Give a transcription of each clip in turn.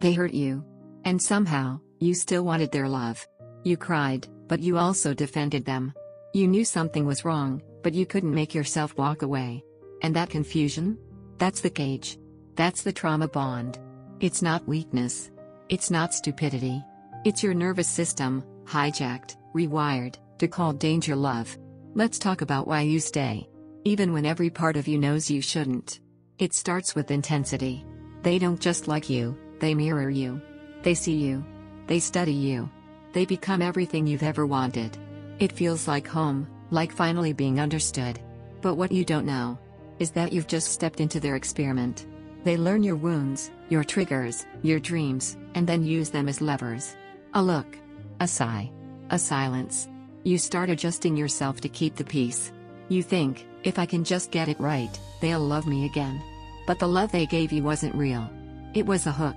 They hurt you. And somehow, you still wanted their love. You cried, but you also defended them. You knew something was wrong, but you couldn't make yourself walk away. And that confusion? That's the cage. That's the trauma bond. It's not weakness. It's not stupidity. It's your nervous system, hijacked, rewired, to call danger love. Let's talk about why you stay. Even when every part of you knows you shouldn't. It starts with intensity. They don't just like you, they mirror you. They see you. They study you. They become everything you've ever wanted. It feels like home, like finally being understood. But what you don't know is that you've just stepped into their experiment. They learn your wounds, your triggers, your dreams, and then use them as levers. A look, a sigh, a silence. You start adjusting yourself to keep the peace. You think, if I can just get it right, they'll love me again. But the love they gave you wasn't real. It was a hook.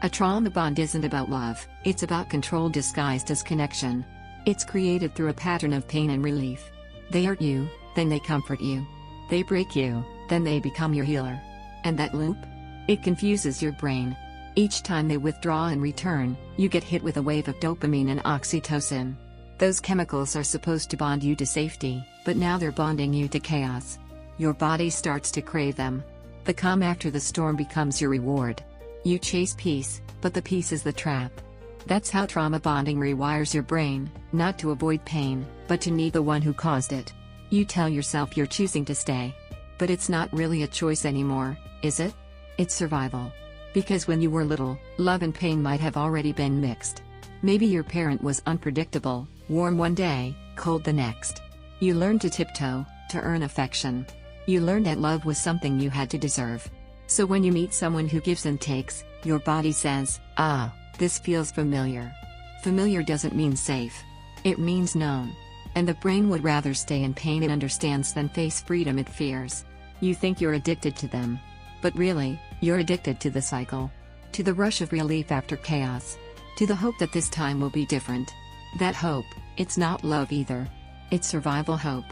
A trauma bond isn't about love, it's about control disguised as connection. It's created through a pattern of pain and relief. They hurt you, then they comfort you. They break you, then they become your healer. And that loop? It confuses your brain. Each time they withdraw and return, you get hit with a wave of dopamine and oxytocin. Those chemicals are supposed to bond you to safety, but now they're bonding you to chaos. Your body starts to crave them. The calm after the storm becomes your reward. You chase peace, but the peace is the trap. That's how trauma bonding rewires your brain, not to avoid pain, but to need the one who caused it. You tell yourself you're choosing to stay. But it's not really a choice anymore, is it? It's survival. Because when you were little, love and pain might have already been mixed. Maybe your parent was unpredictable, warm one day, cold the next. You learned to tiptoe, to earn affection. You learned that love was something you had to deserve. So when you meet someone who gives and takes, your body says, ah, this feels familiar. Familiar doesn't mean safe. It means known. And the brain would rather stay in pain it understands than face freedom it fears. You think you're addicted to them. But really, you're addicted to the cycle. To the rush of relief after chaos. To the hope that this time will be different. That hope, it's not love either. It's survival hope.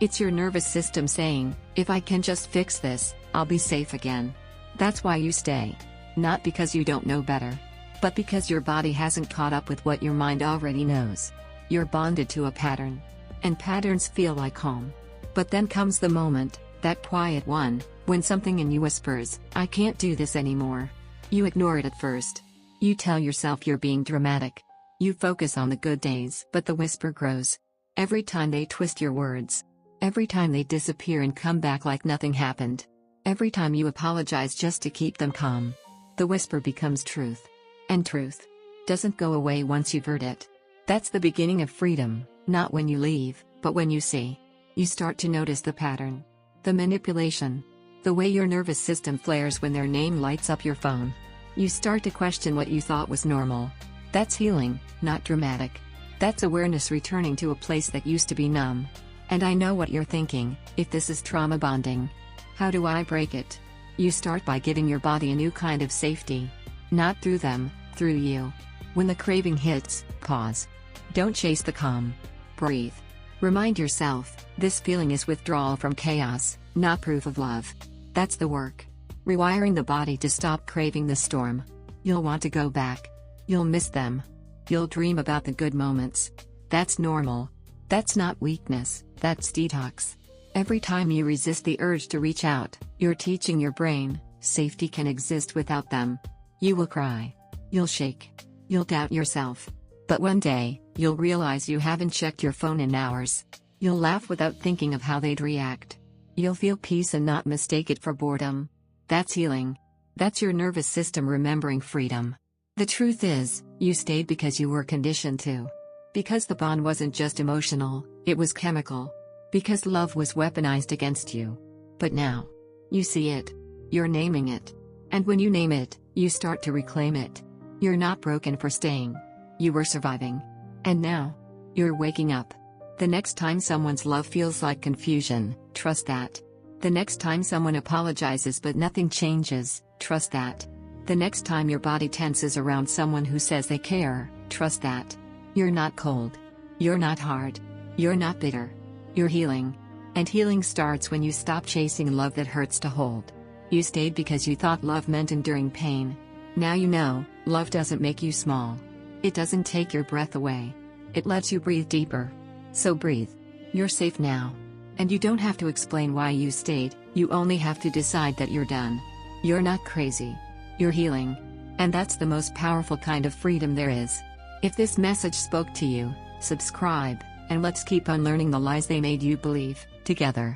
It's your nervous system saying, if I can just fix this, I'll be safe again. That's why you stay. Not because you don't know better. But because your body hasn't caught up with what your mind already knows. You're bonded to a pattern. And patterns feel like home. But then comes the moment, that quiet one, when something in you whispers, I can't do this anymore. You ignore it at first. You tell yourself you're being dramatic. You focus on the good days, but the whisper grows. Every time they twist your words. Every time they disappear and come back like nothing happened. Every time you apologize just to keep them calm. The whisper becomes truth. And truth doesn't go away once you've heard it. That's the beginning of freedom, not when you leave, but when you see. You start to notice the pattern. The manipulation. The way your nervous system flares when their name lights up your phone. You start to question what you thought was normal. That's healing, not dramatic. That's awareness returning to a place that used to be numb. And I know what you're thinking, if this is trauma bonding. How do I break it? You start by giving your body a new kind of safety. Not through them, through you. When the craving hits, pause. Don't chase the calm. Breathe. Remind yourself, this feeling is withdrawal from chaos, not proof of love. That's the work. Rewiring the body to stop craving the storm. You'll want to go back. You'll miss them. You'll dream about the good moments. That's normal. That's not weakness, that's detox. Every time you resist the urge to reach out, you're teaching your brain, safety can exist without them. You will cry. You'll shake. You'll doubt yourself. But one day, you'll realize you haven't checked your phone in hours. You'll laugh without thinking of how they'd react. You'll feel peace and not mistake it for boredom. That's healing. That's your nervous system remembering freedom. The truth is, you stayed because you were conditioned to. Because the bond wasn't just emotional, it was chemical. Because love was weaponized against you. But now, you see it. You're naming it. And when you name it, you start to reclaim it. You're not broken for staying. You were surviving. And now, you're waking up. The next time someone's love feels like confusion, trust that. The next time someone apologizes but nothing changes, trust that. The next time your body tenses around someone who says they care, trust that. You're not cold. You're not hard. You're not bitter. You're healing. And healing starts when you stop chasing love that hurts to hold. You stayed because you thought love meant enduring pain. Now you know, love doesn't make you small. It doesn't take your breath away. It lets you breathe deeper. So breathe. You're safe now. And you don't have to explain why you stayed, you only have to decide that you're done. You're not crazy. You're healing. And that's the most powerful kind of freedom there is. If this message spoke to you, subscribe, and let's keep unlearning the lies they made you believe, together.